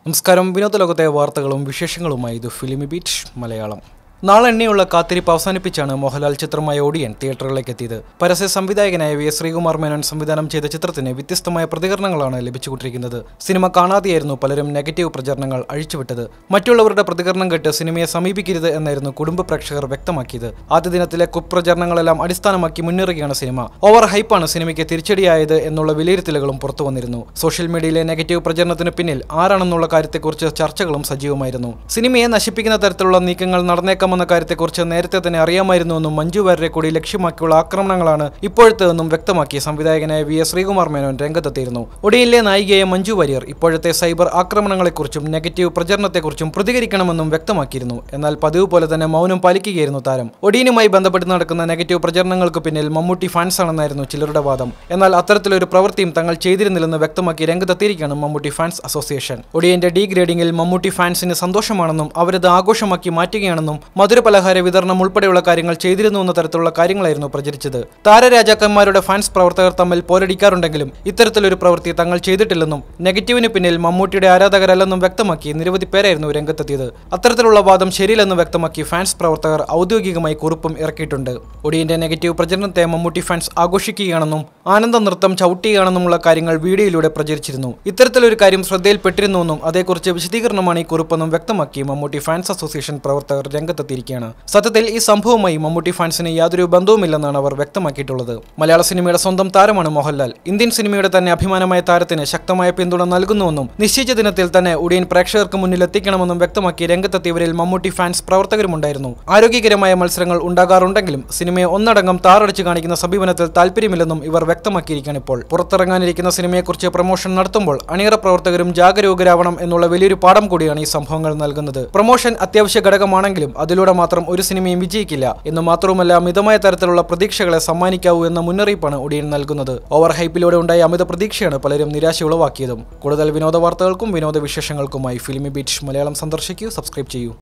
നമസ്കാരം. വിനോദലോകത്തെ വാർത്തകളും വിശേഷങ്ങളുമായി ഇത് ഫിലിമി ബീറ്റ് മലയാളം. നാളെണ്ണിയുള്ള കാത്തിരിപ്പ് അവസാനിപ്പിച്ചാണ് മോഹൻലാൽ ചിത്രമായ ഒടിയൻ തിയേറ്ററുകളിലേക്ക് എത്തിയത്. പരസ്യ സംവിധായകനായ വി എസ് ശ്രീകുമാർ മേനോൻ സംവിധാനം ചെയ്ത ചിത്രത്തിന് വ്യത്യസ്തമായ പ്രതികരണങ്ങളാണ് ലഭിച്ചുകൊണ്ടിരിക്കുന്നത്. സിനിമ കാണാതെയായിരുന്നു പലരും നെഗറ്റീവ് പ്രചരണങ്ങൾ അഴിച്ചുവിട്ടത്. മറ്റുള്ളവരുടെ പ്രതികരണം കേട്ട് സിനിമയെ സമീപിക്കരുത് എന്നായിരുന്നു കുടുംബ പ്രേക്ഷകർ വ്യക്തമാക്കിയത്. ആദ്യ ദിനത്തിലെ കുപ്രചരണങ്ങളെല്ലാം അടിസ്ഥാനമാക്കി മുന്നേറുകയാണ് സിനിമ. ഓവർ ഹൈപ്പാണ് സിനിമയ്ക്ക് തിരിച്ചടിയായത് എന്നുള്ള വിലയിരുത്തലുകളും പുറത്തു വന്നിരുന്നു. സോഷ്യൽ മീഡിയയിലെ നെഗറ്റീവ് പ്രചരണത്തിന് പിന്നിൽ ആരാണെന്നുള്ള കാര്യത്തെക്കുറിച്ച് ചർച്ചകളും സജീവമായിരുന്നു. സിനിമയെ നശിപ്പിക്കുന്ന തരത്തിലുള്ള നീക്കങ്ങൾ നടന്നേക്കാം എന്ന കാര്യത്തെക്കുറിച്ച് നേരത്തെ തന്നെ അറിയാമായിരുന്നുവെന്നും മഞ്ജു വാര്യരെ കൂടി ലക്ഷ്യമാക്കിയുള്ള ആക്രമണങ്ങളാണ് ഇപ്പോഴത്തെന്നും വ്യക്തമാക്കി സംവിധായകനായ വി എസ് ശ്രീകുമാർ മേനോൻ രംഗത്തെത്തിയിരുന്നു. ഒടിയനിലെ നായികയായ മഞ്ജു വാര്യർ ഇപ്പോഴത്തെ സൈബർ ആക്രമണങ്ങളെക്കുറിച്ചും നെഗറ്റീവ് പ്രചരണത്തെക്കുറിച്ചും പ്രതികരിക്കണമെന്നും വ്യക്തമാക്കിയിരുന്നു. എന്നാൽ പതിവ് പോലെ തന്നെ മൗനം പാലിക്കുകയായിരുന്നു താരം. ഒടിയനുമായി ബന്ധപ്പെട്ട് നടക്കുന്ന നെഗറ്റീവ് പ്രചരണങ്ങൾക്ക് പിന്നിൽ മമ്മൂട്ടി ഫാൻസാണെന്നായിരുന്നു ചിലരുടെ വാദം. എന്നാൽ അത്തരത്തിലൊരു പ്രവൃത്തിയും തങ്ങൾ ചെയ്തിരുന്നില്ലെന്ന് വ്യക്തമാക്കി രംഗത്തെത്തിയിരിക്കുകയാണ് മമ്മൂട്ടി ഫാൻസ് അസോസിയേഷൻ. ഒടിയന്റെ ഡീഗ്രേഡിംഗിൽ മമ്മൂട്ടി ഫാൻസിന് സന്തോഷമാണെന്നും അവരത് ആഘോഷമാക്കി മാറ്റുകയാണെന്നും മധുരപലഹാര വിതരണം ഉൾപ്പെടെയുള്ള കാര്യങ്ങൾ ചെയ്തിരുന്നു എന്ന തരത്തിലുള്ള കാര്യങ്ങളായിരുന്നു പ്രചരിച്ചത്. താരരാജാക്കന്മാരുടെ ഫാൻസ് പ്രവർത്തകർ തമ്മിൽ പോരടിക്കാറുണ്ടെങ്കിലും ഇത്തരത്തിലൊരു പ്രവൃത്തി തങ്ങൾ ചെയ്തിട്ടില്ലെന്നും നെഗറ്റീവിന് പിന്നിൽ മമ്മൂട്ടിയുടെ ആരാധകരല്ലെന്നും വ്യക്തമാക്കി നിരവധി പേരായിരുന്നു രംഗത്തെത്തിയത്. അത്തരത്തിലുള്ള വാദം ശരിയല്ലെന്ന് വ്യക്തമാക്കി ഫാൻസ് പ്രവർത്തകർ ഔദ്യോഗികമായി കുറിപ്പും ഇറക്കിയിട്ടുണ്ട്. ഒടിയന്റെ നെഗറ്റീവ് പ്രചരണത്തെ മമ്മൂട്ടി ഫാൻസ് ആഘോഷിക്കുകയാണെന്നും ആനന്ദ നൃത്തം ചവിട്ടുകയാണെന്നുമുള്ള കാര്യങ്ങൾ വീഡിയോയിലൂടെ പ്രചരിച്ചിരുന്നു. ഇത്തരത്തിലൊരു കാര്യം ശ്രദ്ധയിൽപ്പെട്ടിരുന്നുവെന്നും അതേക്കുറിച്ച് വിശദീകരണമാണ് ഈ കുറിപ്പെന്നും വ്യക്തമാക്കി മമ്മൂട്ടി ഫാൻസ് അസോസിയേഷൻ പ്രവർത്തകർ രംഗത്തെത്തിയിരിക്കുകയാണ്. സത്യത്തിൽ ഈ സംഭവവുമായി മമ്മൂട്ടി ഫാൻസിന് യാതൊരു ബന്ധവുമില്ലെന്നാണ് അവർ വ്യക്തമാക്കിയിട്ടുള്ളത്. മലയാള സിനിമയുടെ സ്വന്തം താരമാണ് മോഹൻലാൽ. ഇന്ത്യൻ സിനിമയുടെ തന്നെ അഭിമാനമായ താരത്തിന് ശക്തമായ പിന്തുണ നൽകുന്നുവെന്നും നിശ്ചയിച്ച ദിനത്തിൽ തന്നെ ഒടിയൻ പ്രേക്ഷകർക്ക് മുന്നിൽ എത്തിക്കണമെന്നും വ്യക്തമാക്കി രംഗത്തെത്തിയവരിൽ മമ്മൂട്ടി ഫാൻസ് പ്രവർത്തകരുമുണ്ടായിരുന്നു. ആരോഗ്യകരമായ മത്സരങ്ങൾ ഉണ്ടാകാറുണ്ടെങ്കിലും സിനിമയെ ഒന്നടങ്കം താറടിച്ച് കാണിക്കുന്ന സമീപനത്തിൽ താല്പര്യമില്ലെന്നും ഇവർ വ്യക്തമാക്കിയിരിക്കുകയാണ്. ഇപ്പോൾ പുറത്തിറങ്ങാനിരിക്കുന്ന സിനിമയെക്കുറിച്ച് പ്രൊമോഷൻ നടത്തുമ്പോൾ അണിയറ പ്രവർത്തകരും ജാഗരൂകരാവണം എന്നുള്ള വലിയൊരു പാഠം കൂടിയാണ് ഈ സംഭവങ്ങൾ നൽകുന്നത്. പ്രൊമോഷൻ അത്യാവശ്യ ഘടകമാണെങ്കിലും അതിലൂടെ മാത്രം ഒരു സിനിമയും വിജയിക്കില്ല എന്ന് മാത്രവുമല്ല മിതമായ തരത്തിലുള്ള പ്രതീക്ഷകളെ സമ്മാനിക്കാവൂ എന്ന മുന്നറിയിപ്പാണ് ഒടിയൻ നൽകുന്നത്. ഓവർ ഹൈപ്പിലൂടെ ഉണ്ടായ അമിത പ്രതീക്ഷയാണ് പലരും നിരാശ ഉളവാക്കിയതും. കൂടുതൽ വിനോദ വാർത്തകൾക്കും വിനോദ വിശേഷങ്ങൾക്കുമായി ഫിലിമി ബീറ്റ് മലയാളം സന്ദർശിക്കൂ, സബ്സ്ക്രൈബ് ചെയ്യൂ.